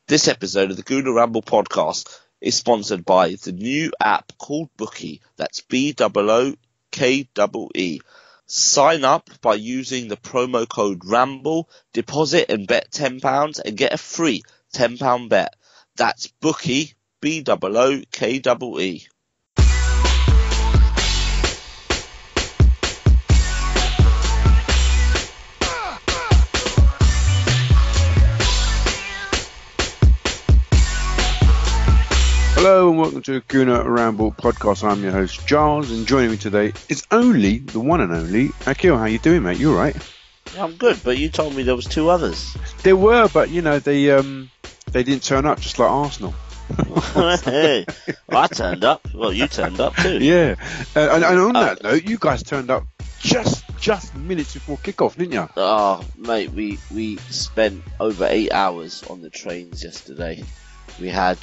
This episode of the Gooner Ramble podcast is sponsored by the new app called Bookie. That's BOOKEE. Sign up by using the promo code Ramble, deposit and bet £10 and get a free £10 bet. That's Bookie, BOOKEE. Hello and welcome to the Gooner Ramble podcast. I'm your host Giles, and joining me today is only the one and only Akhil. How you doing, mate? You all right? Yeah, I'm good, but you told me there was two others. There were, but you know they didn't turn up, just like Arsenal. Hey, well, I turned up. Well, you turned up too. Yeah, and on that note, you guys turned up just minutes before kickoff, didn't you? Oh, mate, we spent over 8 hours on the trains yesterday. We had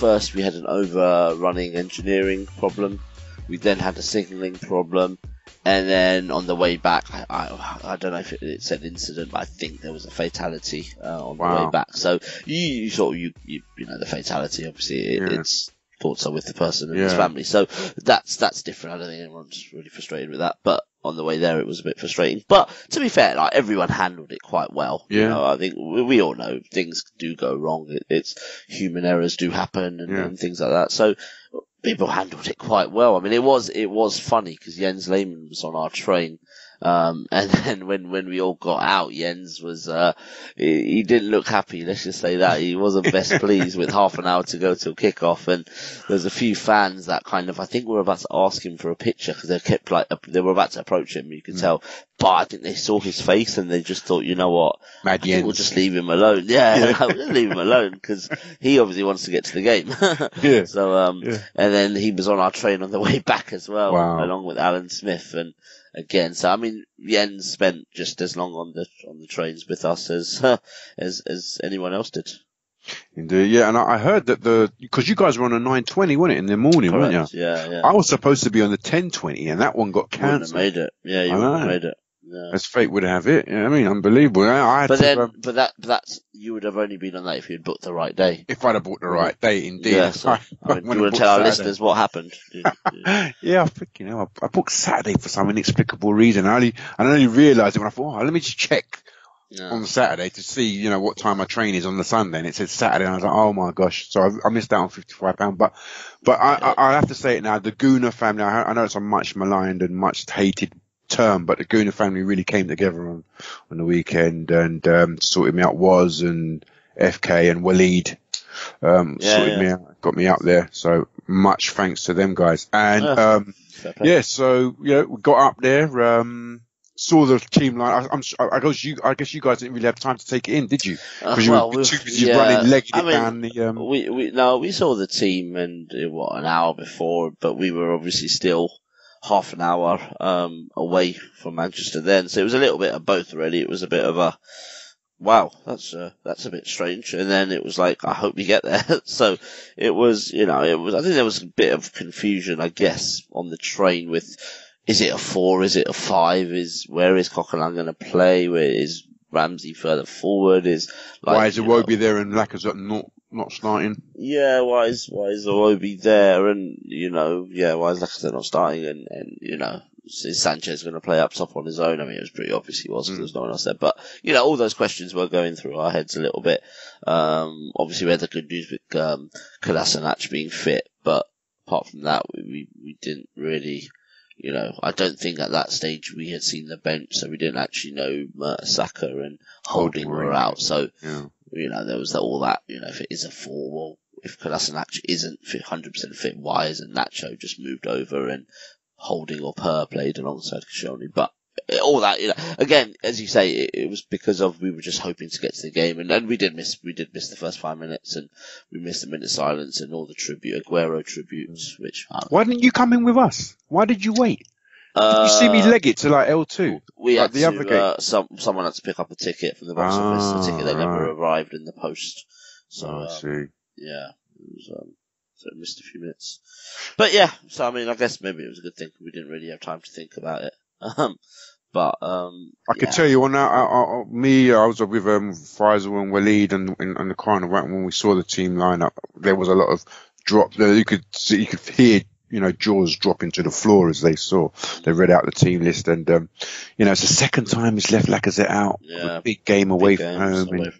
an overrunning engineering problem. We then had a signalling problem, and then on the way back, I don't know if it said incident, but I think there was a fatality on the way back. So you know the fatality. Obviously, it's thought so with the person and his family. So that's different. I don't think anyone's really frustrated with that, but on the way there, it was a bit frustrating. But to be fair, like, everyone handled it quite well. Yeah. You know, I think we all know things do go wrong. It's human errors do happen and things like that. So people handled it quite well. I mean, it was funny because Jens Lehmann was on our train. And then when we all got out, Jens was, he didn't look happy, let's just say that. He wasn't best pleased with half an hour to go till kickoff. And there's a few fans that kind of, I think were about to ask him for a picture because they were about to approach him, you could tell. But I think they saw his face and they just thought, you know what? I think we'll just leave him alone. Yeah, we'll just leave him alone because he obviously wants to get to the game. So, and then he was on our train on the way back as well, along with Alan Smith and, again, so I mean, Jens spent just as long on the trains with us as anyone else did. Indeed, yeah. And I heard that because you guys were on a 9:20, wasn't it, in the morning, Correct. weren't you? Yeah. I was supposed to be on the 10:20, and that one got cancelled. Wouldn't have made it. Yeah, you wouldn't have made it. Yeah. As fate would have it. Yeah, I mean, unbelievable. But that's you would have only been on that if you'd booked the right day. If I'd have booked the right day, indeed. Yeah, so, I mean, do you want to tell our listeners what happened? Yeah, I think, I booked Saturday for some inexplicable reason. I only realised it when I thought, let me just check on Saturday to see, what time my train is on the Sunday, and it said Saturday, and I was like, oh my gosh, so I missed out on £55. But I have to say it now, the Gooner family, I know it's a much maligned and much hated term, but the Gooner family really came together on the weekend and sorted me out. And FK and Waleed sorted me out, got me out there. So much thanks to them guys. And so we got up there, saw the team line. I guess you guys didn't really have time to take it in, did you? Because you were too busy running, legging it down the. We saw the team and an hour before, but we were obviously still half an hour away from Manchester then, so it was a little bit of both really. It was a bit of a wow, that's a bit strange, and then it was like, I hope we get there. So it was, I think there was a bit of confusion, I guess, on the train with, is it a 4, is it a 5, where is Coquelin going to play, where is Ramsey further forward, why is Iwobi there and Lacazette not starting? Yeah, why is Iwobi there, and why is Lacazette not starting, and is Sanchez going to play up top on his own? I mean, it was pretty obvious he was because there's no one else there. But all those questions were going through our heads a little bit. Obviously we had the good news with Kolasinac being fit, but apart from that, we didn't really. I don't think at that stage we had seen the bench, so we didn't actually know Saka and Holding were out. So, there was all that, if it is a 4, well, if Kolasinac isn't 100% fit, why isn't Nacho just moved over and Holding or Per played alongside Koscielny? But all that, again, as you say, it was because we were just hoping to get to the game, and we did miss the first 5 minutes, and we missed the minute of silence and all the Aguero tributes, which. Why didn't you come in with us? Why did you wait? Did you see me leg it to like L2? We had to, someone had to pick up a ticket from the box office, a ticket that never arrived in the post. So, I see. Yeah, it was, so it missed a few minutes. But yeah, so I mean, I guess maybe it was a good thing, we didn't really have time to think about it. But I can tell you on that. I was with Faisal and Waleed and the corner right when we saw the team lineup. There was a lot of drop there. You could hear, jaws dropping to the floor as they read out the team list. And, it's the second time he's left Lacazette out. Yeah, a big game away from home.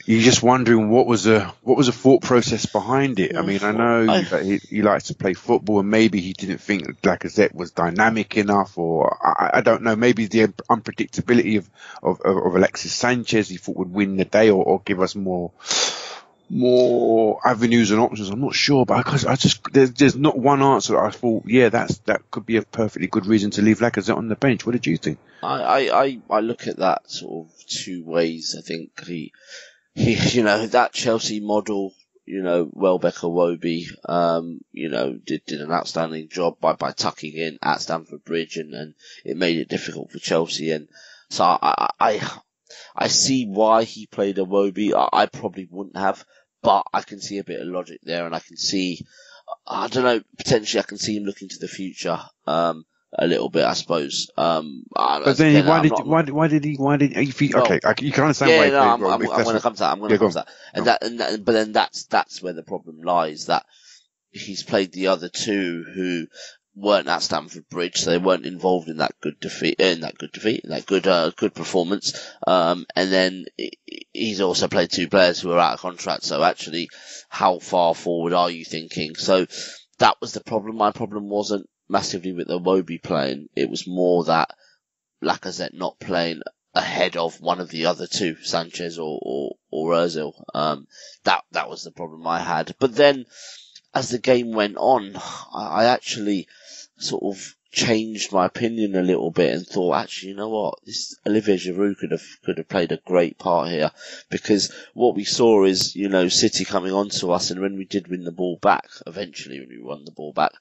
You're just wondering what was the thought process behind it. I mean, I know that he likes to play football, and maybe he didn't think that Lacazette was dynamic enough, or I don't know. Maybe the unpredictability of Alexis Sanchez he thought would win the day, or give us more avenues and options. I'm not sure, but there's not one answer that I thought, that could be a perfectly good reason to leave Lacazette on the bench. What did you think? I look at that sort of two ways. I think he that Chelsea model, Welbeck or Wobie, did an outstanding job by tucking in at Stamford Bridge, and it made it difficult for Chelsea. And so I see why he played a Wobie. I probably wouldn't have, but I can see a bit of logic there, and I can see, I don't know, potentially I can see him looking to the future, a little bit, I suppose. But then why did he? Okay, you can understand why. Yeah, I'm going to come to that. But then that's where the problem lies. That he's played the other two who weren't at Stamford Bridge, so they weren't involved in that good performance. And then he's also played two players who are out of contract. So actually, how far forward are you thinking? So that was the problem. My problem wasn't massively with the Wobie playing. It was more that Lacazette not playing ahead of one of the other two, Sanchez or Ozil. That was the problem I had. But then, as the game went on, I actually sort of changed my opinion a little bit and thought, actually, you know what, this Olivier Giroud could have played a great part here, because what we saw is, City coming on to us, and when we did win the ball back, eventually when we won the ball back,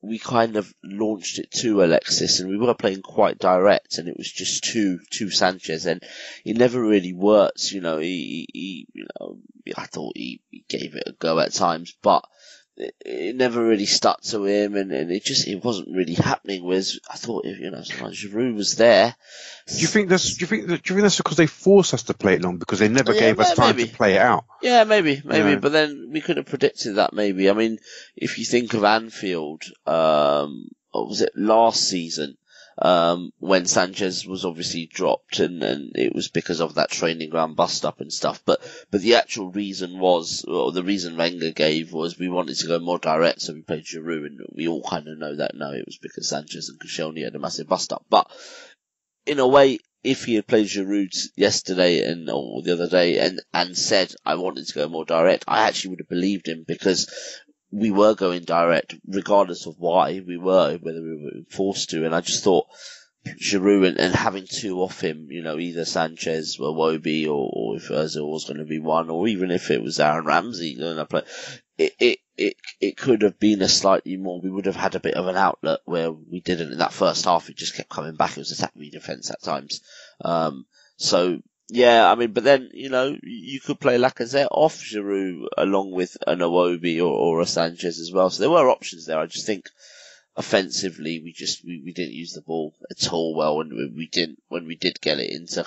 we kind of launched it to Alexis, and we were playing quite direct, and it was just to Sanchez, and it never really worked. I thought he gave it a go at times, but it never really stuck to him, and it wasn't really happening. Whereas I thought, sometimes Giroud was there. Do you think that's because they forced us to play it long, because they never gave us time to play it out? Yeah, maybe. But then we could have predicted that. Maybe. I mean, if you think of Anfield, what was it last season? When Sanchez was obviously dropped, and it was because of that training ground bust up and stuff. But the actual reason the reason Wenger gave was we wanted to go more direct, so we played Giroud, and we all kind of know that now it was because Sanchez and Koscielny had a massive bust up. But in a way, if he had played Giroud yesterday or the other day and said I wanted to go more direct, I actually would have believed him, because we were going direct, regardless of why whether we were forced to. And I just thought Giroud and having two off him, either Sanchez or Wobie, or if Ozil was going to be one, or even if it was Aaron Ramsey going to play, it could have been a slightly more. We would have had a bit of an outlet where we didn't in that first half. It just kept coming back. It was attack me defence at times. So. Yeah, I mean, but then, you could play Lacazette off Giroud along with an Iwobi or a Sanchez as well. So there were options there. I just think offensively, we didn't use the ball at all well. And when we did get it into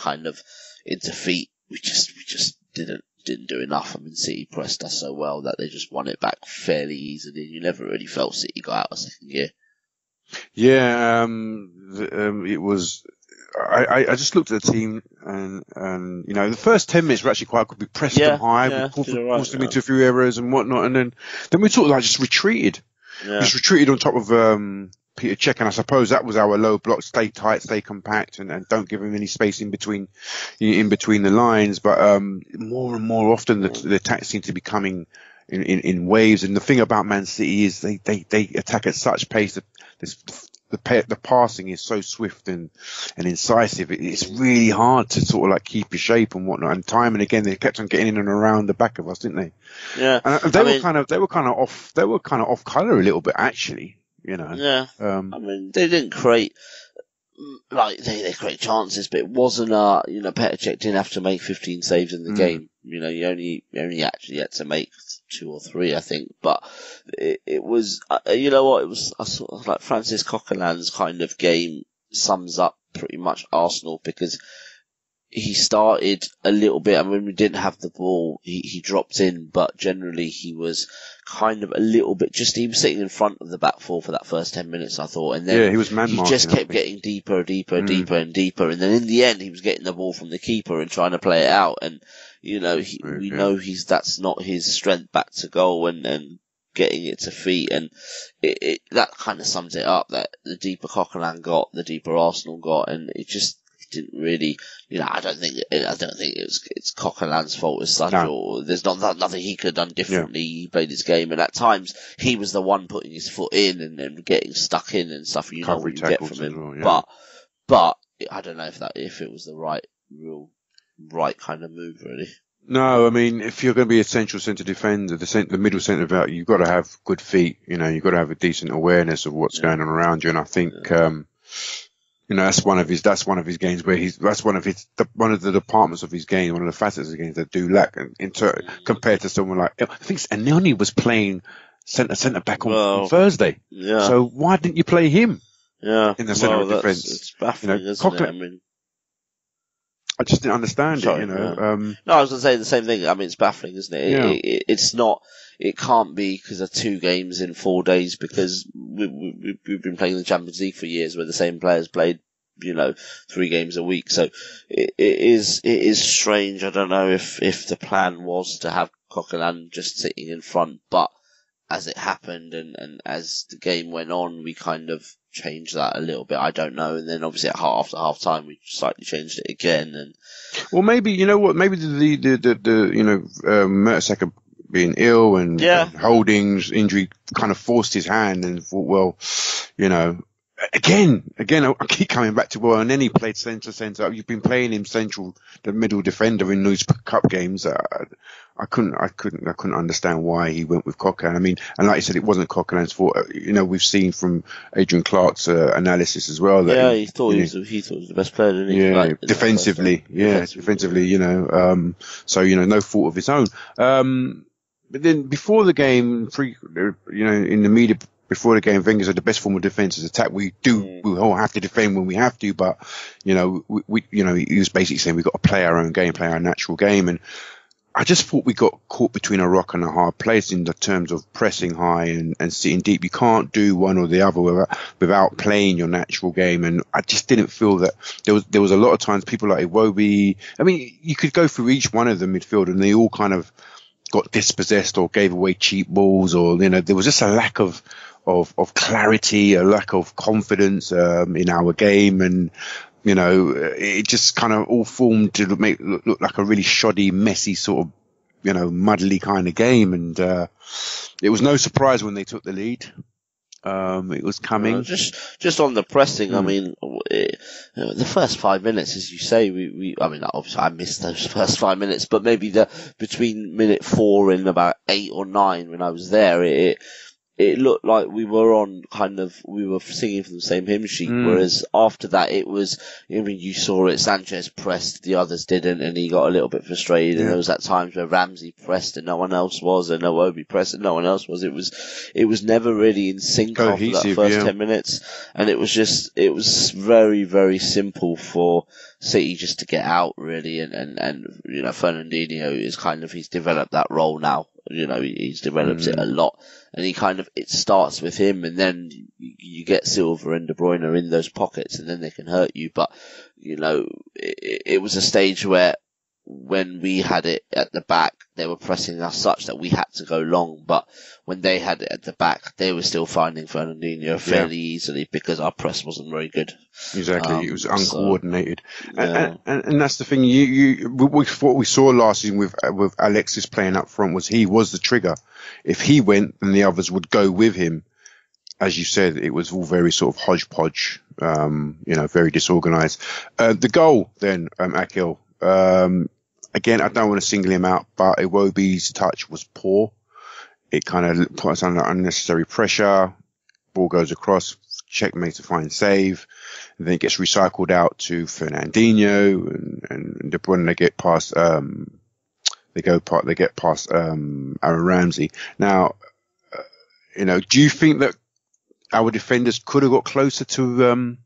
feet, we just didn't do enough. I mean, City pressed us so well that they just won it back fairly easily. You never really felt City got out of second gear. Yeah, it was. I just looked at the team, and the first 10 minutes were actually quite good. We pressed them high, we forced them into a few errors and whatnot, and then we sort of just retreated. Yeah. Just retreated on top of Peter Cech, and I suppose that was our low block: stay tight, stay compact, and don't give him any space in between the lines. But more and more often, the attacks seem to be coming in waves. And the thing about Man City is they attack at such pace that the passing is so swift and incisive. It's really hard to sort of keep your shape and whatnot. And time and again, they kept on getting in and around the back of us, didn't they? Yeah. And they were kind of off colour a little bit, actually. Yeah. I mean, they didn't create they create chances, but it wasn't Petr Cech didn't have to make 15 saves in the game. You only actually had to make 2 or 3, I think. But it was, it was a sort of like Francis Coquelin's kind of game sums up pretty much Arsenal, because he started a little bit, and when we didn't have the ball, he dropped in, but generally he was kind of a little bit, he was sitting in front of the back four for that first 10 minutes, I thought, and then he was man-marking, he just kept getting deeper, and deeper, and then in the end he was getting the ball from the keeper and trying to play it out, and, we know that's not his strength back to goal and getting it to feet, and that kind of sums it up, that the deeper Coquelin got, the deeper Arsenal got, and it just didn't really, I don't think it's Coquelin's fault as such, or there's nothing he could have done differently. He played his game, and at times he was the one putting his foot in and getting stuck in and stuff. You know what you get from him, but I don't know if it was the right kind of move, really. No, I mean, if you're going to be a central centre defender, the middle centre back, you've got to have good feet. You've got to have a decent awareness of what's going on around you, and I think. That's one of his games where that's one of the departments of his game, one of the facets of his game that do lack compared to someone like, I think Anelny was playing centre back on Thursday. Yeah. So why didn't you play him? Yeah. In the centre of defence. It's baffling, isn't it? I mean, I just didn't understand it, No, I was going to say the same thing. I mean, it's baffling, isn't it? Yeah. It's not. It can't be because of 2 games in 4 days, because we've been playing the Champions League for years where the same players played, 3 games a week. So it is strange. I don't know if the plan was to have Coquelin just sitting in front, but as it happened and as the game went on, we kind of changed that a little bit. I don't know. And then obviously after half time, we slightly changed it again. And well, maybe, maybe the Mertesacker being ill and Holding's injury kind of forced his hand, and thought, well, again, I keep coming back to, well, and then he played centre. You've been playing him central, the middle defender in those cup games. I couldn't understand why he went with Coquelin. I mean, and like you said, it wasn't Coquelin's fault. We've seen from Adrian Clark's analysis as well that he thought he was the best player, didn't he? Yeah, defensively. So no fault of his own. But then before the game, in the media before the game, Wenger said the best form of defence is attack. We all have to defend when we have to, but he was basically saying we've got to play our own game, play our natural game. And I just thought we got caught between a rock and a hard place in the terms of pressing high and sitting deep. You can't do one or the other without playing your natural game. And I just didn't feel that there was a lot of times people like Iwobi. I mean, you could go through each one of the midfield and they all kind of got dispossessed or gave away cheap balls, or there was just a lack of clarity, a lack of confidence in our game, and it just kind of all formed to look like a really shoddy, messy sort of muddly kind of game. And it was no surprise when they took the lead. It was coming. Just on the pressing, I mean, the first 5 minutes, as you say, I mean, obviously I missed those first 5 minutes, but maybe between minute 4 and about 8 or 9 when I was there, it looked like we were singing from the same hymn sheet, whereas after that it was, you saw it, Sanchez pressed, the others didn't, and he got a little bit frustrated, and there was at times where Ramsey pressed and no one else was, and Iwobi pressed and no one else was. It was never really in sync after that first 10 minutes, and it was very, very simple for City just to get out, really, and Fernandinho is he's developed that role now. He's developed it a lot, and it starts with him, and then you get Silva and De Bruyne in those pockets, and then they can hurt you. But it was a stage where when we had it at the back, they were pressing us such that we had to go long. But when they had it at the back, they were still finding Fernandinho fairly easily because our press wasn't very good. Exactly, it was uncoordinated, and that's the thing. What we saw last season with Alexis playing up front he was the trigger. If he went, then the others would go with him. As you said, it was all very sort of hodgepodge, very disorganised. The goal then, Akhil. Again, I don't want to single him out, but Iwobi's touch was poor. It kind of put us under unnecessary pressure. Ball goes across, checkmate to fine save, and then it gets recycled out to Fernandinho and De Bruyne. They get past, Aaron Ramsey. Now, do you think that our defenders could have got closer to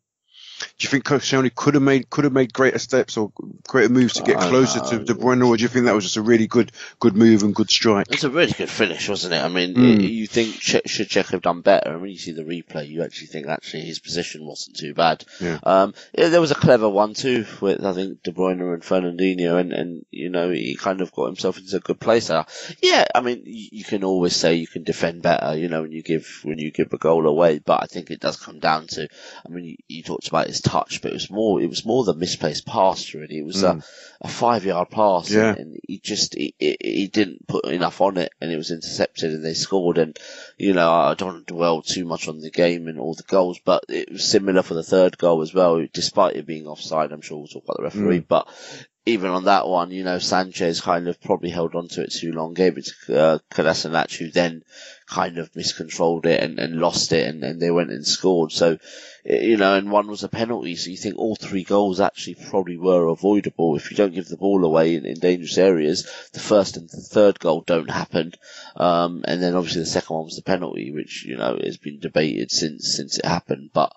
you think Koscielny could have made greater steps or greater moves to get closer to De Bruyne, or do you think that was just a really good move and good strike? It's a really good finish, wasn't it? I mean, you think should Cech have done better? And when you see the replay, you actually think his position wasn't too bad. Yeah. There was a clever one too with I think De Bruyne and Fernandinho, and he kind of got himself into a good place there. Yeah, I mean, you can always say you can defend better, when you give a goal away, but I think it does come down to, I mean, you talked about his touch, but it was more the misplaced pass really. It was a 5-yard pass, and he didn't put enough on it, and it was intercepted, and they scored. And I don't want to dwell too much on the game and all the goals, but it was similar for the third goal as well, despite it being offside. I'm sure we'll talk about the referee, but even on that one, Sanchez kind of probably held on to it too long, gave it to Kolasinac, who then kind of miscontrolled it and lost it, and they went and scored. So, and one was a penalty, so you think all 3 goals actually probably were avoidable. If you don't give the ball away in dangerous areas, the first and the third goal don't happen. And then obviously the second one was the penalty, which, has been debated since it happened, but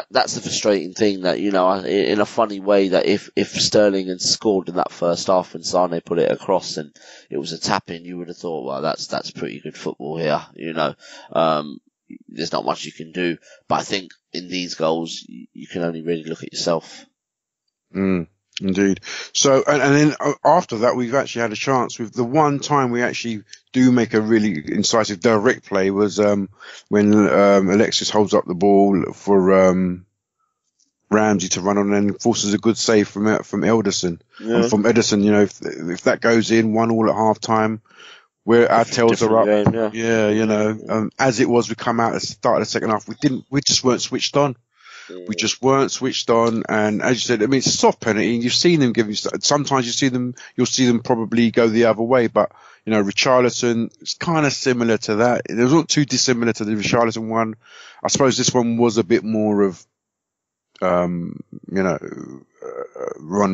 that's the frustrating thing, that, in a funny way, that if Sterling had scored in that first half and Sane put it across and it was a tap-in, you would have thought, well, that's pretty good football here, there's not much you can do. But I think in these goals, you can only really look at yourself. Indeed. So, and then after that, we've actually had a chance. With the one time we actually do make a really incisive direct play was when Alexis holds up the ball for Ramsey to run on and forces a good save from Ederson. Yeah. And from Ederson, if that goes in 1-1 at half time, where our tails are up. Game, as it was, we come out at the start of the second half. We just weren't switched on. We just weren't switched on, and as you said, I mean, it's a soft penalty, and you've seen them give you. Sometimes you'll see them probably go the other way, but Richarlison, it's kind of similar to that. It was not too dissimilar to the Richarlison one. I suppose this one was a bit more of, Ron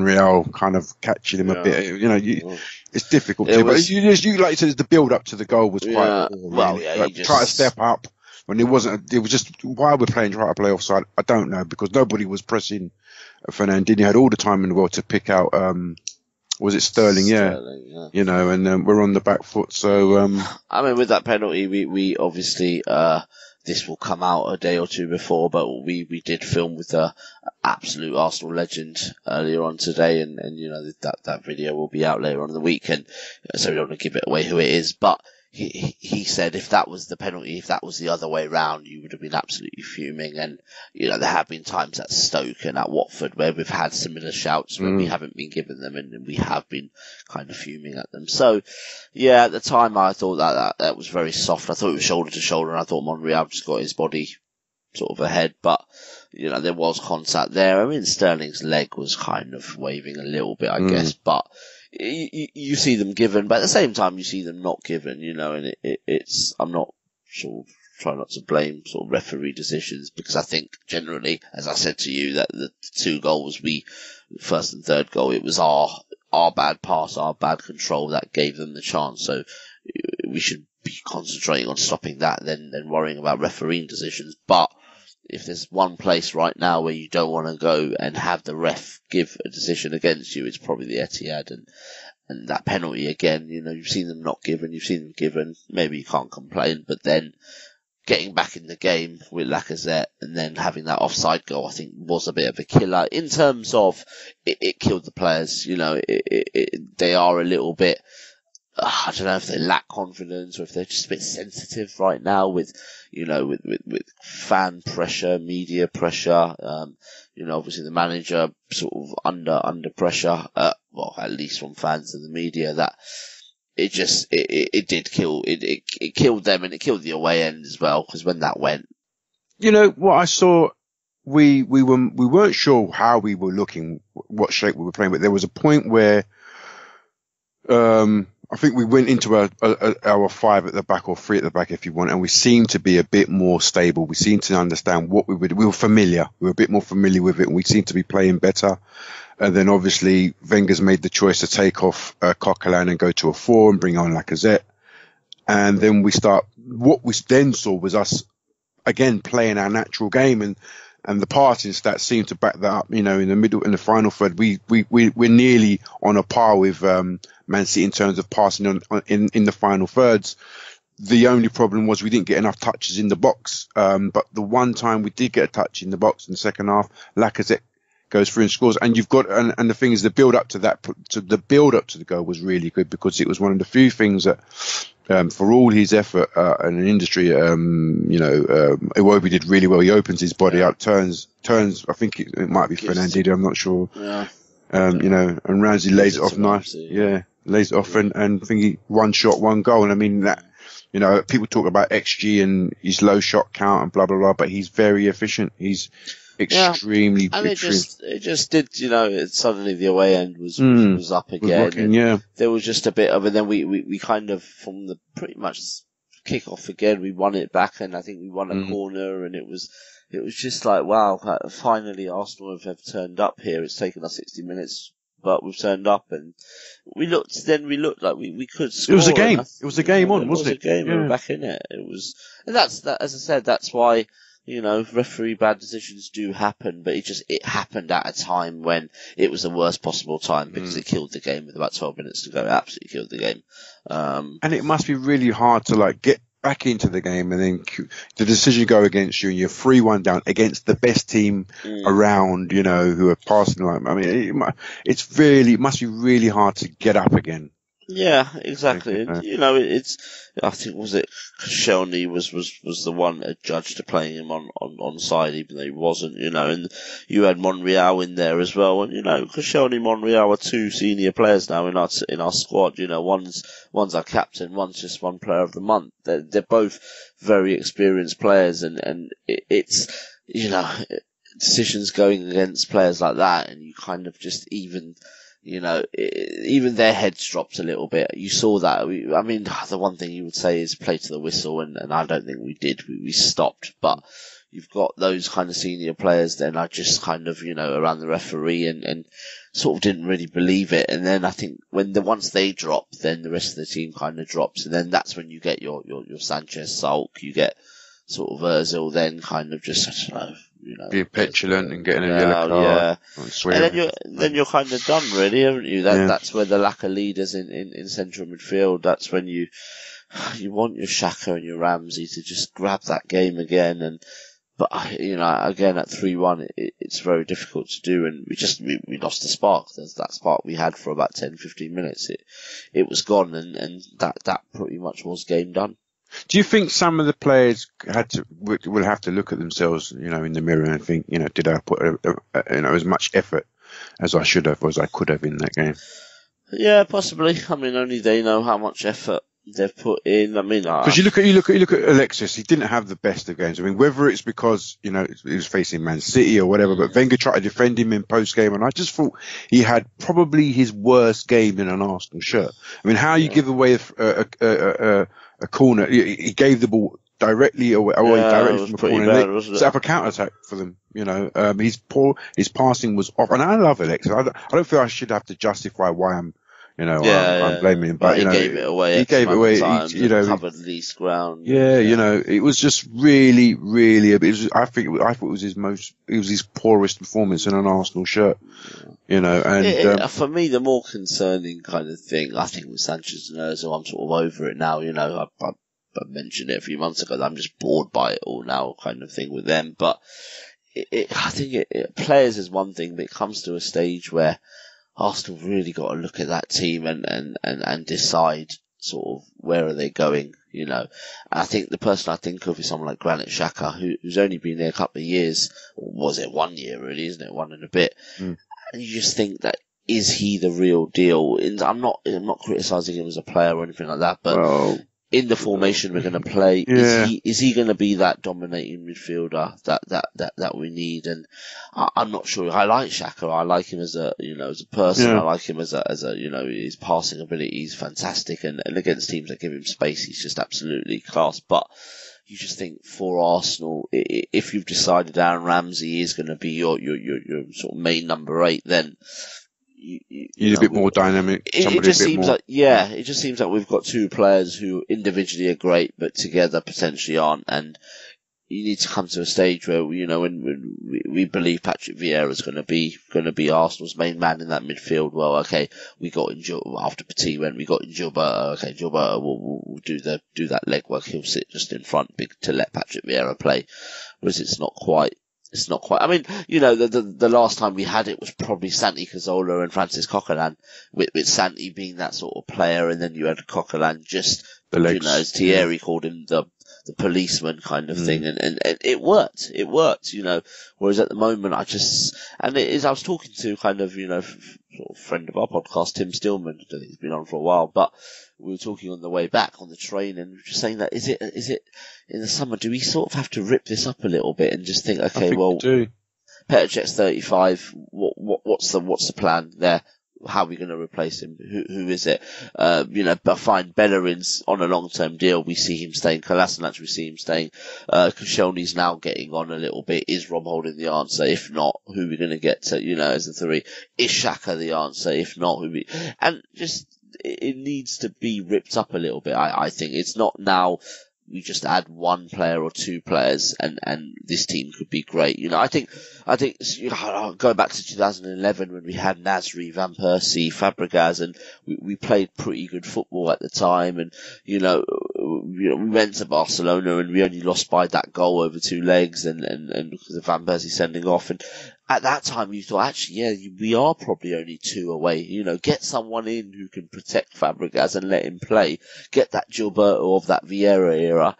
Real kind of catching him a bit. It's difficult to, but you like you said, the build up to the goal was quite poor, really. Try to step up. When it was just, why we're trying to play offside, I don't know, because nobody was pressing Fernandinho. Had all the time in the world to pick out, was it Sterling? Sterling, yeah. And we're on the back foot, so, I mean, with that penalty, we obviously, this will come out a day or two before, but we did film with the absolute Arsenal legend earlier on today, and that video will be out later on in the week, and so we don't want to give it away who it is, but he said if that was the penalty, if that was the other way round, you would have been absolutely fuming. And there have been times at Stoke and at Watford where we've had similar shouts where we haven't been given them, and we have been kind of fuming at them. So yeah, at the time I thought that was very soft. I thought it was shoulder to shoulder, and I thought Monreal just got his body sort of ahead, but there was contact there. I mean, Sterling's leg was kind of waving a little bit, I guess, but you see them given, but at the same time you see them not given, and it's, I'm not sort of trying not to blame sort of referee decisions, because I think generally, as I said to you, that the 2 goals, first and third goal, it was our bad pass, our bad control that gave them the chance. So we should be concentrating on stopping that than worrying about refereeing decisions. But if there's one place right now where you don't want to go and have the ref give a decision against you, it's probably the Etihad, and that penalty again, you've seen them not given, you've seen them given, maybe you can't complain, but then getting back in the game with Lacazette and then having that offside goal, I think was a bit of a killer in terms of it killed the players. They are a little bit, I don't know if they lack confidence or if they're just a bit sensitive right now with fan pressure, media pressure, obviously the manager sort of under pressure, well, at least from fans and the media, that it just, it did kill, it killed them, and it killed the away end as well, because when that went. What I saw, we weren't sure how we were looking, what shape we were playing, but there was a point where, I think we went into our 5 at the back, or 3 at the back, if you want, and we seemed to be a bit more stable. We seemed to understand what we would. We were familiar. We were a bit more familiar with it, and we seemed to be playing better. And then obviously Wenger's made the choice to take off Coquelin and go to a 4 and bring on Lacazette. And then what we then saw was us again playing our natural game, and and the passing stats seem to back that up. You know, in the final third, we're nearly on a par with Man City in terms of passing in the final thirds. The only problem was we didn't get enough touches in the box. But the one time we did get a touch in the box in the second half, Lacazette goes through and scores. And you've got, and the thing is, the build up to the goal was really good, because it was one of the few things that, for all his effort in an industry, Iwobi did really well. He opens his body up, turns. I think it might be Fernandinho. I'm not sure. Yeah. And Ramsey lays it off nice. Yeah, lays it off, and I think he one shot, one goal. And I mean that. You know, people talk about XG and his low shot count and blah blah blah, but he's very efficient. He's extremely. And it just did. You know, suddenly the away end was up again. Rocking, there was just a bit of, and then we kind of, from the pretty much kick off again, we won it back, and I think we won a corner, and it was just like, wow, finally Arsenal have turned up here. It's taken us 60 minutes. But we've turned up, and we looked like we could score. It was a game. It was a game on, wasn't it? It was a game. We were back in it. It was, and that's that. As I said, that's why, you know, referee bad decisions do happen. But it happened at a time when it was the worst possible time, because it killed the game with about 12 minutes to go. It absolutely killed the game. And it must be really hard to like get back into the game, and then the decision go against you, and you're 3-1 down against the best team around, you know, who are passing like, I mean, it must be really hard to get up again. Yeah, exactly. And, you know, I think, was it Koscielny was the one adjudged to playing him on side, even though he wasn't, you know, and you had Monreal in there as well. And, you know, Koscielny, Monreal are two senior players now in our squad. You know, one's our captain, one's just one player of the month. They're both very experienced players, and it's, you know, decisions going against players like that, and you kind of just even their heads dropped a little bit. You saw that. I mean, the one thing you would say is play to the whistle, and I don't think we did. We stopped, but you've got those kind of senior players then are just kind of, you know, around the referee and sort of didn't really believe it. And then I think once they drop, then the rest of the team kind of drops, and then that's when you get your Sanchez sulk. You get sort of Ozil then kind of just, I don't know, you know, being petulant and getting a yellow card. And then you're kind of done, really, haven't you? That's where the lack of leaders in central midfield. That's when you want your Xhaka and your Ramsey to just grab that game again. But you know, again at 3-1, it's very difficult to do, and we lost the spark. There's that spark we had for about 10-15 minutes. It was gone, and that pretty much was game done. Do you think some of the players will have to look at themselves, you know, in the mirror and think, you know, did I put as much effort as I should have or as I could have in that game? Yeah, possibly. I mean, only they know how much effort they've put in. I mean, because you look at Alexis, he didn't have the best of games. I mean, whether it's because, you know, he was facing Man City or whatever, but Wenger tried to defend him in post game, and I just thought he had probably his worst game in an Arsenal shirt. I mean, how you give away a corner? He gave the ball directly away directly from the corner. Set up a counter attack for them. You know, his passing was off, and I love Alexis. I don't feel I should have to justify why I'm blaming him, but he gave it away. He gave it away. He covered least ground. Yeah, you know, it was just really, really. I thought it was his poorest performance in an Arsenal shirt. You know, and for me, the more concerning kind of thing, I think with Sanchez and Ozil, I'm sort of over it now. You know, I mentioned it a few months ago that I'm just bored by it all now, kind of thing with them. But I think players is one thing, but it comes to a stage where Arsenal really got to look at that team and decide sort of where are they going, you know. And I think the person I think of is someone like Granit Xhaka, who's only been there a couple of years, or was it 1 year really, isn't it? 1 and a bit. And you just think that, is he the real deal? I'm not criticising him as a player or anything like that, but in the formation we're going to play, is he going to be that dominating midfielder that we need? And I'm not sure. I like Xhaka. I like him as a person. I like him as a you know, his passing ability is fantastic, and against teams that give him space, he's just absolutely class. But you just think, for Arsenal, if you've decided Aaron Ramsey is going to be your sort of main number 8, then you need a bit more dynamic. It just seems like we've got two players who individually are great, but together potentially aren't. And you need to come to a stage where, when we believe Patrick Vieira is going to be Arsenal's main man in that midfield. Well, okay, we got in after Petit went, we got in Gilberto. Okay, Gilberto will do that legwork. He'll sit just in front to let Patrick Vieira play. Whereas it's not quite. I mean, the last time we had it was probably Santi Cazorla and Francis Coquelin, with Santi being that sort of player, and then you had Coquelin just, as Thierry called him, the policeman kind of thing, and it worked. Whereas at the moment, I was talking to kind of, sort of friend of our podcast, Tim Stillman, I don't think he's been on for a while, but we were talking on the way back on the train, and we were just saying that is it in the summer, do we sort of have to rip this up a little bit and just think, okay, well, Petr Cech's 35, what's the plan there? How are we going to replace him? Who is it? But fine, Bellerin's on a long-term deal. We see him staying. Kolasinac, we see him staying. Koscielny's now getting on a little bit. Is Rob Holding the answer? If not, who are we going to get to, as a 3? Is Xhaka the answer? If not, and just, it needs to be ripped up a little bit. I think it's not now we just add one player or two players and this team could be great. I think going back to 2011 when we had Nasri, Van Persie, Fabregas, and we played pretty good football at the time, and we went to Barcelona and we only lost by that goal over 2 legs and because of Van Persie sending off, and at that time you thought, actually, yeah, we are probably only 2 away. Get someone in who can protect Fabregas and let him play. Get that Gilberto of that Vieira era.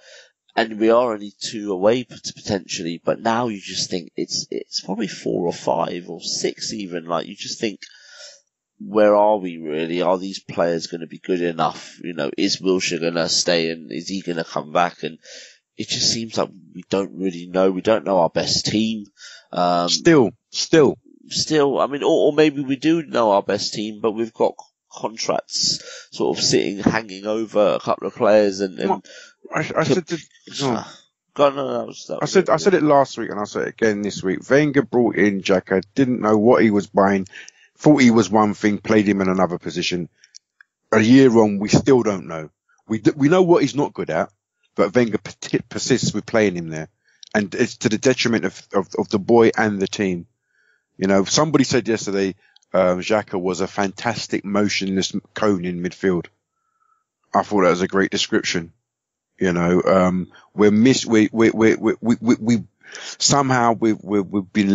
And we are only 2 away potentially. But now you just think it's probably 4 or 5 or 6 even. Like, you just think, where are we really? Are these players going to be good enough? Is Wilshere going to stay and is he going to come back? And it just seems like we don't really know. We don't know our best team. Still. I mean, or maybe we do know our best team, but we've got contracts sort of hanging over a couple of players, and I said it last week and I said it again this week. Wenger brought in Xhaka, didn't know what he was buying, thought he was one thing, played him in another position. A year on, we still don't know. We know what he's not good at, but Wenger persists with playing him there. And it's to the detriment of the boy and the team. Somebody said yesterday, Xhaka was a fantastic motionless cone in midfield. I thought that was a great description. We've been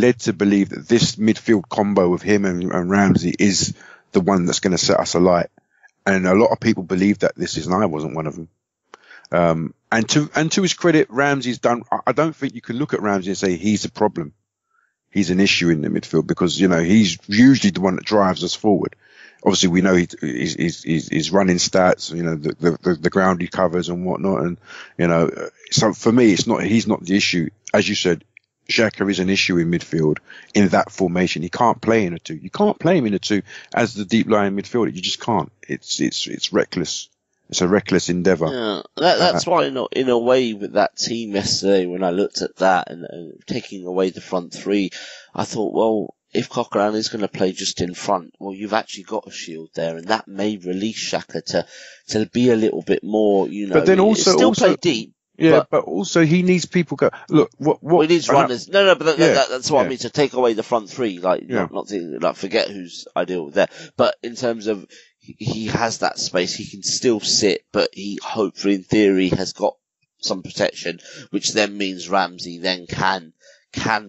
led to believe that this midfield combo of him and Ramsey is the one that's going to set us alight. And a lot of people believe that this is, and I wasn't one of them. And to his credit, Ramsey's done. I don't think you can look at Ramsey and say he's a problem. He's an issue in the midfield because he's usually the one that drives us forward. Obviously, we know he's running stats, the ground he covers and whatnot, and so for me, he's not the issue. As you said, Xhaka is an issue in midfield in that formation. He can't play in a 2. You can't play him in a 2 as the deep lying midfielder. You just can't. It's reckless. It's a reckless endeavour. Yeah, that's why, in a way, with that team yesterday, when I looked at that and taking away the front 3, I thought, well, if Coquelin is going to play just in front, well, you've actually got a shield there, and that may release Xhaka to be a little bit more, But then also play deep. Yeah, but also he needs people go. Look, what he needs runners. No, but that's what I mean. To take away the front 3, not to forget who's ideal there. But in terms of he has that space, he can still sit, but he hopefully, in theory, has got some protection, which then means Ramsey then can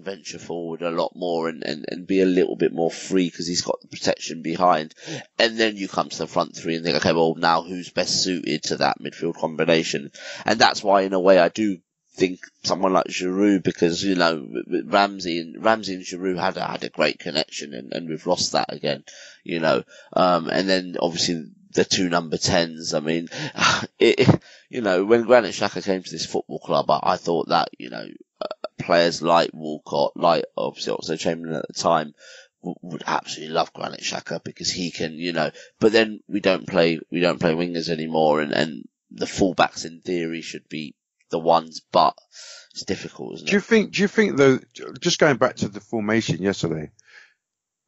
venture forward a lot more and be a little bit more free because he's got the protection behind. And then you come to the front 3 and think, okay, well, now who's best suited to that midfield combination? And that's why, in a way, I do think someone like Giroud, because, Ramsey and Giroud had a great connection and we've lost that again, and then obviously the 2 number 10s. I mean, when Granit Xhaka came to this football club, I thought that, players like Walcott, like obviously Oxlade-Chamberlain at the time, would absolutely love Granit Xhaka because he can, but then we don't play wingers anymore, and the fullbacks in theory should be the ones, but it's difficult, isn't it? Do you think though, just going back to the formation yesterday,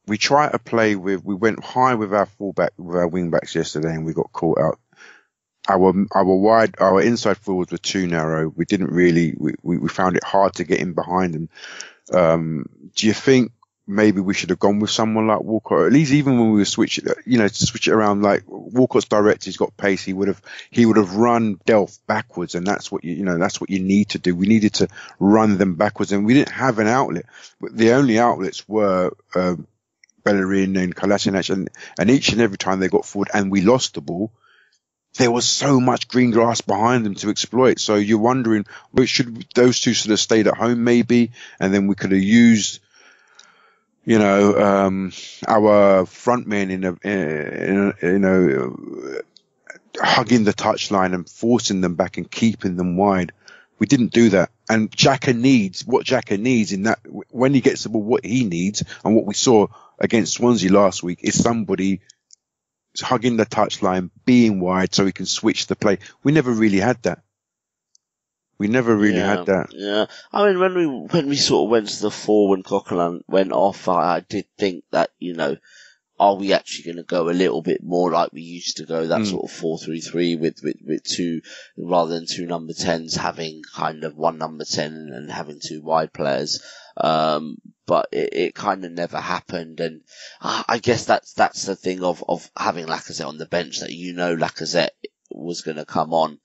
we went high with our fullback, with our wing backs yesterday, and we got caught out. our inside forwards were too narrow. We didn't really, we found it hard to get in behind them. Do you think maybe we should have gone with someone like Walcott, or at least even when we were switching, to switch it around? Like Walcott's direct, he's got pace. He would have run Delph backwards, and that's what that's what you need to do. We needed to run them backwards, and we didn't have an outlet. The only outlets were Bellerin and Kolasinac, and each and every time they got forward and we lost the ball, there was so much green grass behind them to exploit. So you're wondering, those two should have stayed at home maybe, and then we could have used, our front men hugging the touchline and forcing them back and keeping them wide. We didn't do that. And Xhaka needs in that, when he gets the ball, what he needs, and what we saw against Swansea last week, is somebody hugging the touchline, being wide so he can switch the play. We never really had that. Yeah. I mean, when we sort of went to the 4 when Coquelin went off, I did think that, are we actually going to go a little bit more like we used to go, that sort of 4-3-3 with two, rather than two number 10s, having kind of one number 10 and having two wide players. But it kind of never happened. And I guess that's the thing of having Lacazette on the bench, that Lacazette was going to come on.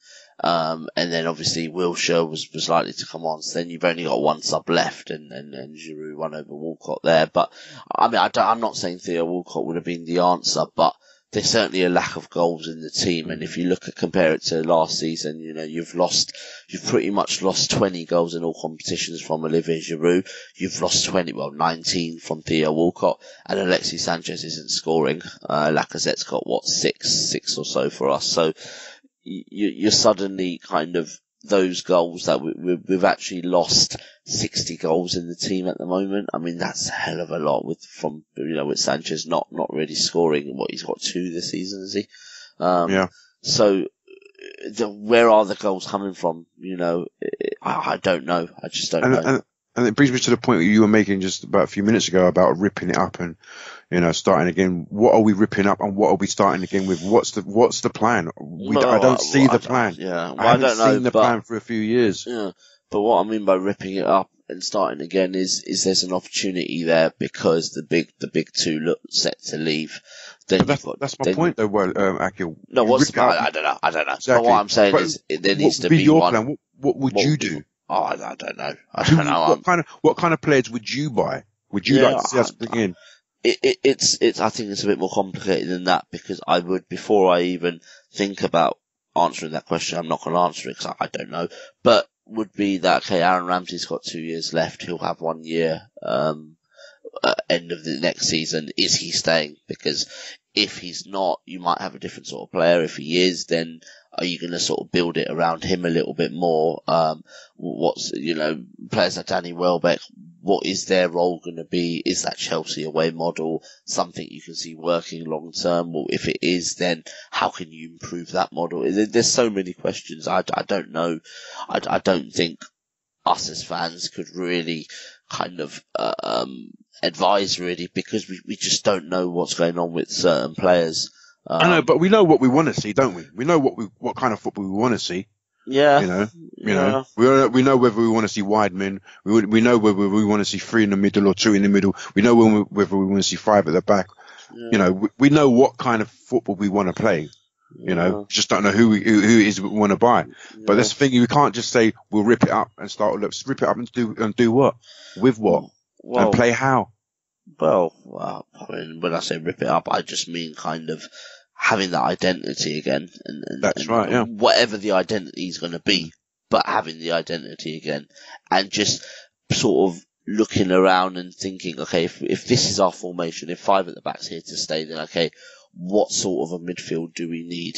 And then obviously Wilshere was likely to come on. So then you've only got one sub left, and Giroud won over Walcott there. But I mean, I'm not saying Theo Walcott would have been the answer, but there's certainly a lack of goals in the team. And if you compare it to last season, you've pretty much lost 20 goals in all competitions from Olivier Giroud. You've lost 19 from Theo Walcott, and Alexis Sanchez isn't scoring. Lacazette's got six or so for us. So you're suddenly kind of those goals that we've actually lost 60 goals in the team at the moment. I mean, that's a hell of a lot with Sanchez not really scoring. He's got 2 this season, is he? So where are the goals coming from? I don't know. I just don't know. And it brings me to the point that you were making just about a few minutes ago about ripping it up and, starting again. What are we ripping up and what are we starting again with? What's the plan? I don't see the plan. I haven't seen the plan for a few years. Yeah. But what I mean by ripping it up and starting again is there's an opportunity there, because the big two look set to leave. Then that's my point though, Akhil. No, I don't know. Exactly. But what I'm saying is there needs to be your one. Plan? What would you do? Oh, I don't know. I don't know. What kind of players would you buy? Would you like to see us bring in? I think it's a bit more complicated than that, because I would, before I even think about answering that question, I'm not going to answer it because I don't know, but would be that, okay, Aaron Ramsey's got 2 years left. He'll have 1 year, end of the next season. Is he staying? Because if he's not, you might have a different sort of player. If he is, then are you going to sort of build it around him a little bit more? Players like Danny Welbeck, what is their role going to be? Is that Chelsea away model something you can see working long term? Well, if it is, then how can you improve that model? There's so many questions. I don't know. I don't think us as fans could really kind of advise really, because we just don't know what's going on with certain players. I know, but we know what we want to see, don't we? We know what kind of football we want to see. Yeah. We know whether we want to see wide men. We know whether we want to see 3 in the middle or 2 in the middle. We know whether we want to see 5 at the back. Yeah. We know what kind of football we want to play. Just don't know who it is we want to buy. Yeah. But that's the thing. We can't just say we'll rip it up and let's rip it up and do what? With what? And play how? Well, I mean, when I say rip it up, I just mean kind of having that identity again. And that's right, yeah. Whatever the identity is going to be, but having the identity again. And just sort of looking around and thinking, okay, if this is our formation, if 5 at the back's here to stay, then okay, what sort of a midfield do we need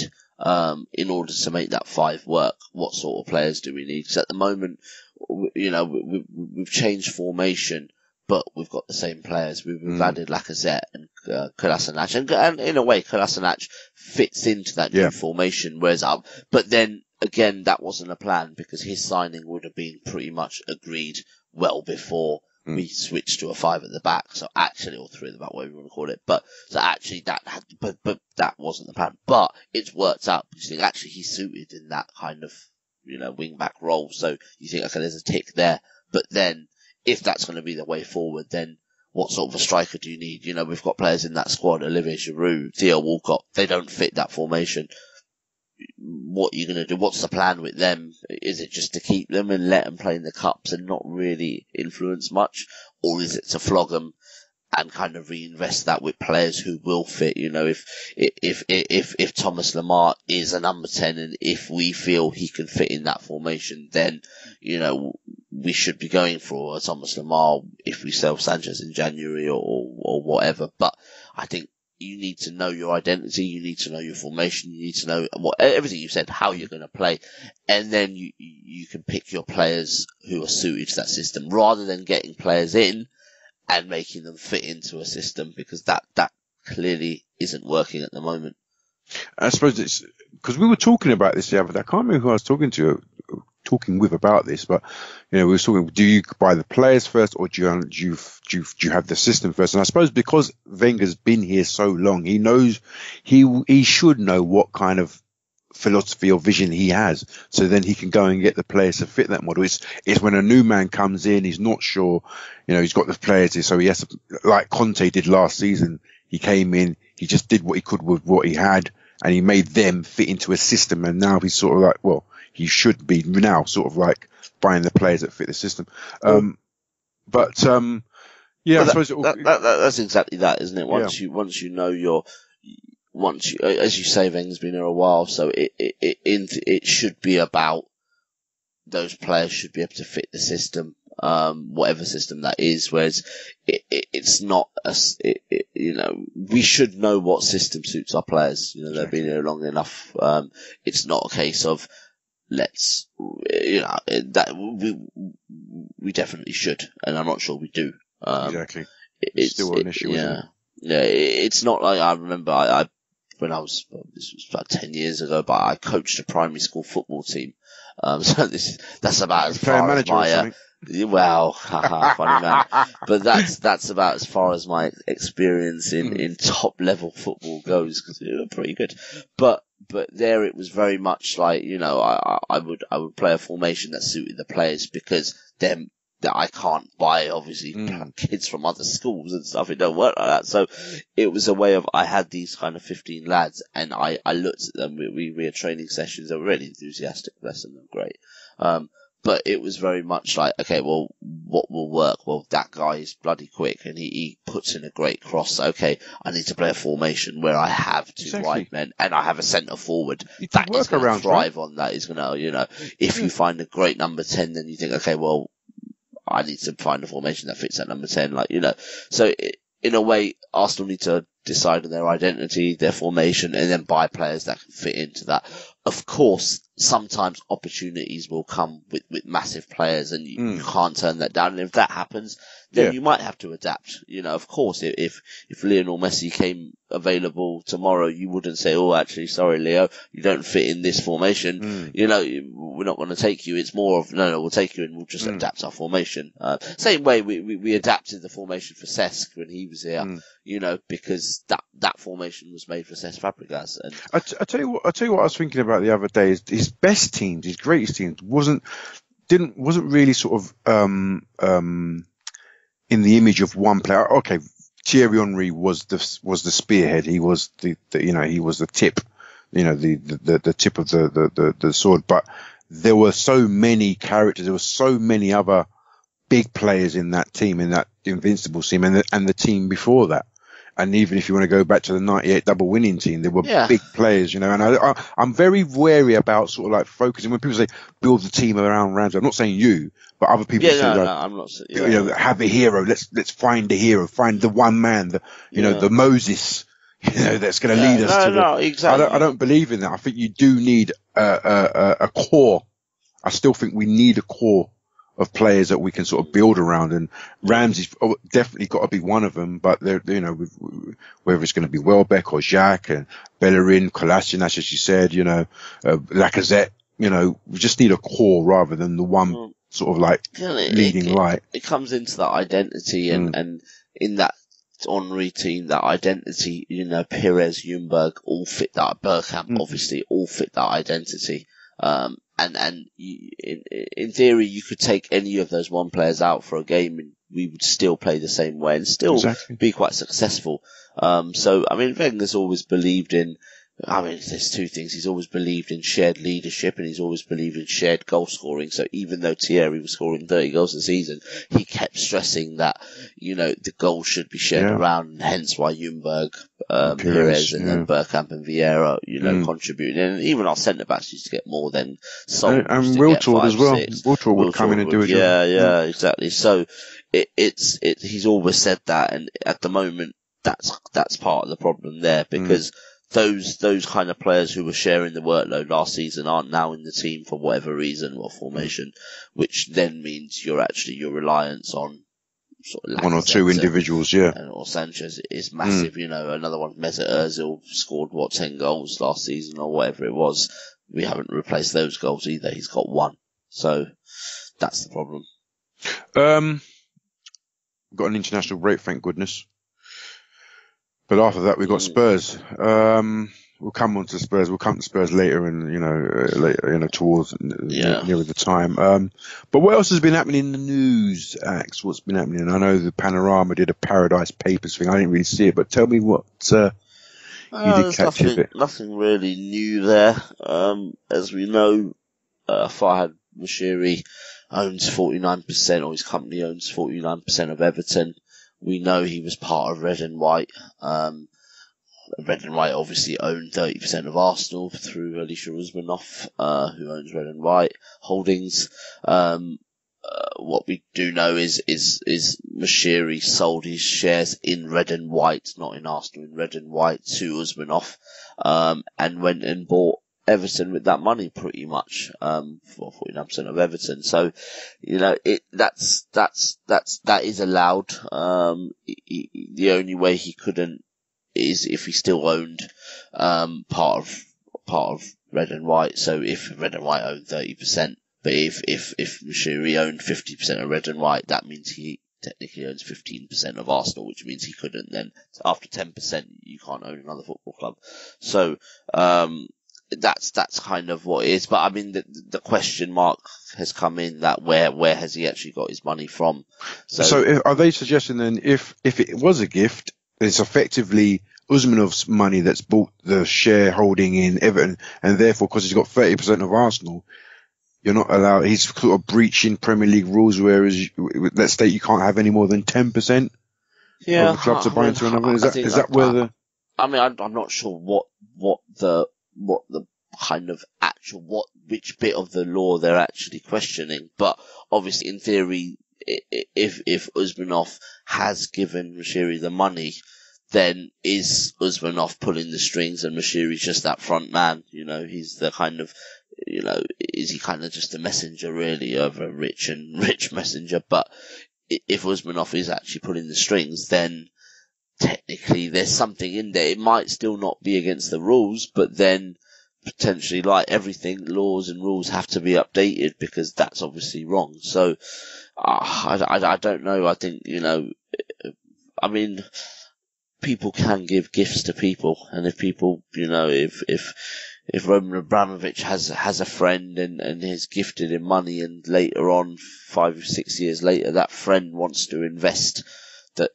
in order to make that 5 work? What sort of players do we need? Because at the moment, we've changed formation, but we've got the same players. We've added Lacazette and Kolasinac, and in a way, Kolasinac fits into that new formation. But then again, that wasn't a plan, because his signing would have been pretty much agreed well before we switched to a 5 at the back. So actually, or 3 at the back, whatever you want to call it. But so actually, but that wasn't the plan. But it's worked out because you think actually he's suited in that kind of wing back role. So you think okay, there's a tick there. But then if that's going to be the way forward, then what sort of a striker do you need? We've got players in that squad, Olivier Giroud, Theo Walcott. They don't fit that formation. What are you going to do? What's the plan with them? Is it just to keep them and let them play in the cups and not really influence much? Or is it to flog them and kind of reinvest that with players who will fit? If Thomas Lemar is a number 10 and if we feel he can fit in that formation, then, we should be going for a Thomas Lemar if we sell Sanchez in January or whatever. But I think you need to know your identity, you need to know your formation, you need to know everything you said, how you're going to play, and then you can pick your players who are suited to that system rather than getting players in and making them fit into a system, because that clearly isn't working at the moment. I suppose it's because we were talking about this the other day. I can't remember who I was talking with about this, but we were talking, do you buy the players first or do you have the system first? And I suppose because Wenger's been here so long, he knows he should know what kind of philosophy or vision he has, so then he can go and get the players to fit that model. It's when a new man comes in, he's not sure, he's got the players, so he has to, like Conte did last season. He came in, he just did what he could with what he had, and he made them fit into a system. And now he's sort of like, well, he should be now sort of like buying the players that fit the system. I suppose that's exactly that, isn't it? Once you know as you say, Wenger's been here a while, so it should be about those players should be able to fit the system, whatever system that is. Whereas it's not we should know what system suits our players. They've been here long enough. It's not a case of let's, that we definitely should, and I'm not sure we do. Exactly. It's still an issue, isn't it? Yeah, it's not like I remember when this was about 10 years ago, but I coached a primary school football team. So that's about as far as my, funny man. But that's about as far as my experience in top level football goes, because they were pretty good. But there it was very much like, I would play a formation that suited the players, because then that I can't buy, obviously, kids from other schools and stuff. It don't work like that. So it was a way of, I had these kind of 15 lads, and I looked at them. We had training sessions. They were really enthusiastic. Bless them. They're great. But it was very much like, okay, well, what will work? Well, that guy is bloody quick and he puts in a great cross. Okay, I need to play a formation where I have two wide men and I have a centre forward that is going to thrive on that. Is going to, if you find a great number 10, then you think, okay, well, I need to find a formation that fits that number 10, So in a way, Arsenal need to decide on their identity, their formation, and then buy players that can fit into that. Of course, sometimes opportunities will come with massive players, and you can't turn that down. And if that happens, then you might have to adapt. Of course, if Lionel Messi came available tomorrow, you wouldn't say, "Oh, actually, sorry, Leo, you don't fit in this formation. We're not going to take you." It's more of, no, we'll take you and we'll just adapt our formation. Same way we adapted the formation for Cesc when he was here. Because that formation was made for Cesc Fabregas. And I tell you what I was thinking about the other day is his best teams, his greatest teams wasn't really sort of in the image of one player. Okay, Thierry Henry was the spearhead. He was he was the tip, the tip of the sword. But there were so many characters. There were so many other big players in that team, in that Invincibles team, and the team before that. And even if you want to go back to the 98 double winning team, there were big players, and I'm very wary about sort of like focusing when people say build the team around Ramsey. I'm not saying you, but other people say I'm not. Have a hero. Let's find a hero, find the one man, the Moses, that's going to lead us to the. Exactly. I don't believe in that. I think you do need a core. I still think we need a core of players that we can sort of build around, and Ramsey's definitely got to be one of them. But they're, whether it's going to be Welbeck or Jacques and Bellerin, Kolasinac, as you said, Lacazette, we just need a core rather than the one sort of like leading light. It comes into that identity, and in that Henry team, that identity, you know, Perez, Ljungberg all fit that. Bergkamp obviously all fit that identity. And in theory, you could take any of those one players out for a game, and we would still play the same way and still be quite successful. So I mean, Wenger's always believed in. I mean, there's two things. He's always believed in shared leadership, and he's always believed in shared goal scoring. So even though Thierry was scoring 30 goals a season, he kept stressing that, you know, the goals should be shared around, and hence why Ljungberg, Perez, and then Bergkamp and Vieira, you know, contributed. And even our centre-backs used to get more than Sol. And Wiltord as well. Wiltord would come in and do it. Yeah, exactly. So he's always said that, and at the moment, that's part of the problem there, because those kind of players who were sharing the workload last season aren't now in the team for whatever reason or formation, which then means your reliance on sort of one or two individuals, or Sanchez is massive. You know, another one, Mesut Ozil scored 10 goals last season or whatever it was. We haven't replaced those goals either. He's got one, so that's the problem. We've got an international break, thank goodness. But after that, we've got Spurs. We'll come on to Spurs. We'll come to Spurs later, and towards nearer the time. But what else has been happening in the news, Axe? What's been happening? I know the Panorama did a Paradise Papers thing. I didn't really see it, but tell me what you did catch of it. Nothing really new there. As we know, Farhad Moshiri owns 49%, or his company owns 49% of Everton. We know he was part of Red and White. Red and White obviously own 30% of Arsenal through Alisher Usmanov, who owns Red and White Holdings. What we do know is Moshiri sold his shares in Red and White, not in Arsenal, in Red and White to Usmanov, and went and bought Everton with that money pretty much, for 49% of Everton. So, you know, that is allowed. The only way he couldn't is if he still owned, part of Red and White. So if Red and White owned 30%, but if Moshiri owned 50% of Red and White, that means he technically owns 15% of Arsenal, which means he couldn't then, after 10%, you can't own another football club. So, that's kind of what it is. But I mean, the question mark has come in that where has he actually got his money from? So are they suggesting then if it was a gift, it's effectively Usmanov's money that's bought the shareholding in Everton, and therefore because he's got 30% of Arsenal, you're not allowed, he's sort of breaching Premier League rules, whereas let's state you can't have any more than 10% of the club to buy into another. Is that where the... I mean, I'm not sure what the kind of which bit of the law they're actually questioning, but obviously in theory, if Usmanov has given Moshiri the money, then is Usmanov pulling the strings and Moshiri's just that front man? You know, he's the kind of, you know, is he kind of just a messenger really of a rich messenger? But if Usmanov is actually pulling the strings, then technically there's something in there. It might still not be against the rules, but then potentially, like everything, laws and rules have to be updated because that's obviously wrong. So I don't know. I think, you know, I mean, people can give gifts to people, and if people, you know, if Roman Abramovich has a friend and has gifted him money, and later on 5 or 6 years later that friend wants to invest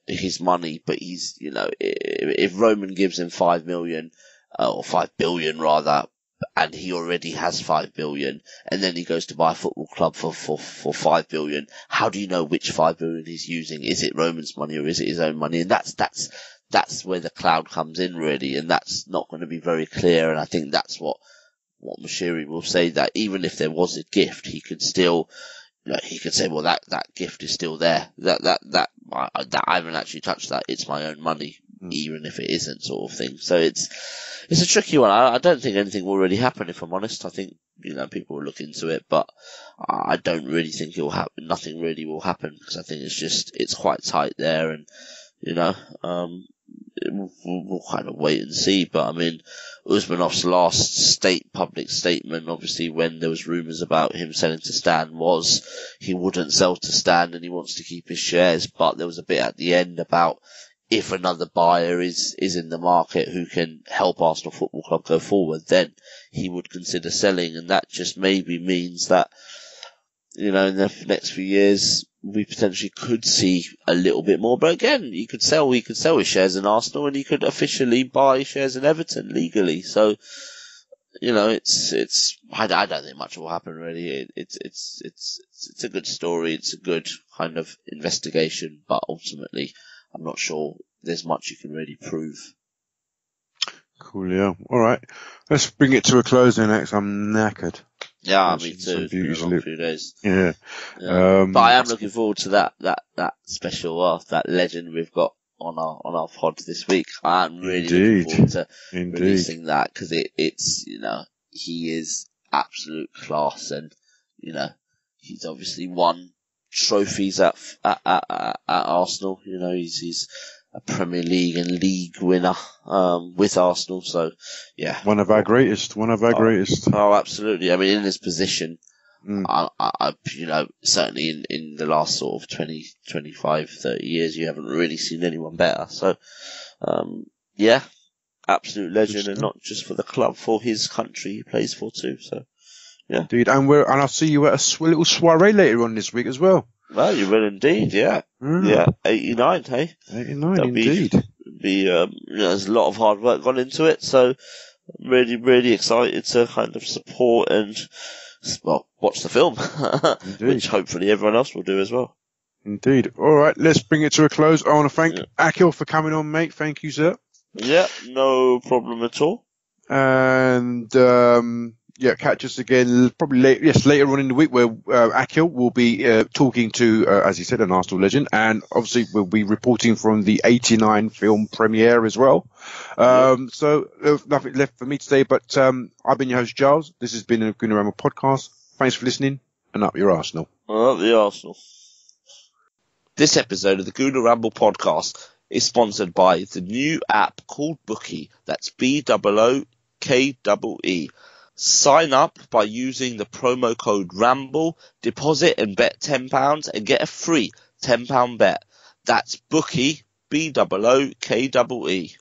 his money, but he's, you know, if Roman gives him 5 million or 5 billion rather, and he already has 5 billion, and then he goes to buy a football club for 5 billion, how do you know which 5 billion he's using? Is it Roman's money or is it his own money? And that's where the cloud comes in really, and that's not going to be very clear. And I think that's what Moshiri will say, that even if there was a gift, he could still, you know, he could say, well, that gift is still there. That I haven't actually touched that. It's my own money, even if it isn't, sort of thing. So it's a tricky one. I don't think anything will really happen, if I'm honest. I think, you know, people will look into it, but I don't really think it will happen. Nothing really will happen, because I think it's quite tight there, and, you know, we'll kind of wait and see. But I mean, Usmanov's last public statement, obviously, when there was rumours about him selling to Stan, was he wouldn't sell to Stan and he wants to keep his shares. But there was a bit at the end about if another buyer is in the market who can help Arsenal Football Club go forward, then he would consider selling. And that just maybe means that, in the next few years, we potentially could see a little bit more. But again, he could sell his shares in Arsenal and he could officially buy shares in Everton legally. So, I don't think much will happen really. It's a good story. It's a good kind of investigation, but ultimately, I'm not sure there's much you can really prove. Cool, yeah. All right. Let's bring it to a close then, X. I'm knackered. Yeah, me too. It's been a long few days. Yeah. But I am looking forward to that special, that legend we've got on our pod this week. I'm really looking forward to releasing that because it's, he is absolute class and, he's obviously won trophies at Arsenal. He's a Premier League and league winner with Arsenal. So yeah, one of our greatest. Oh, absolutely. I mean, in this position, I certainly in the last sort of 20, 25, 30 years, you haven't really seen anyone better. So yeah, absolute legend, and not just for the club, for his country he plays for too. So yeah, indeed. And I'll see you at a little soiree later on this week as well. Well, you will indeed, yeah. Yeah, 89, hey? 89, indeed. There's a lot of hard work gone into it, so I'm really, really excited to kind of support and, watch the film, which hopefully everyone else will do as well. Indeed. All right, let's bring it to a close. I want to thank Akhil for coming on, mate. Thank you, sir. Yeah, no problem at all. And, catch us again probably later on in the week where Akhil will be talking to, as he said, an Arsenal legend, and obviously we'll be reporting from the 89 film premiere as well. So there's nothing left for me to say, but I've been your host, Giles. This has been a Gooner Ramble podcast. Thanks for listening, and up your Arsenal. Up the Arsenal. This episode of the Gooner Ramble podcast is sponsored by the new app called Bookie. That's BOOKEE. Sign up by using the promo code Ramble, deposit and bet £10 and get a free £10 bet. That's Bookie, BOOKEE.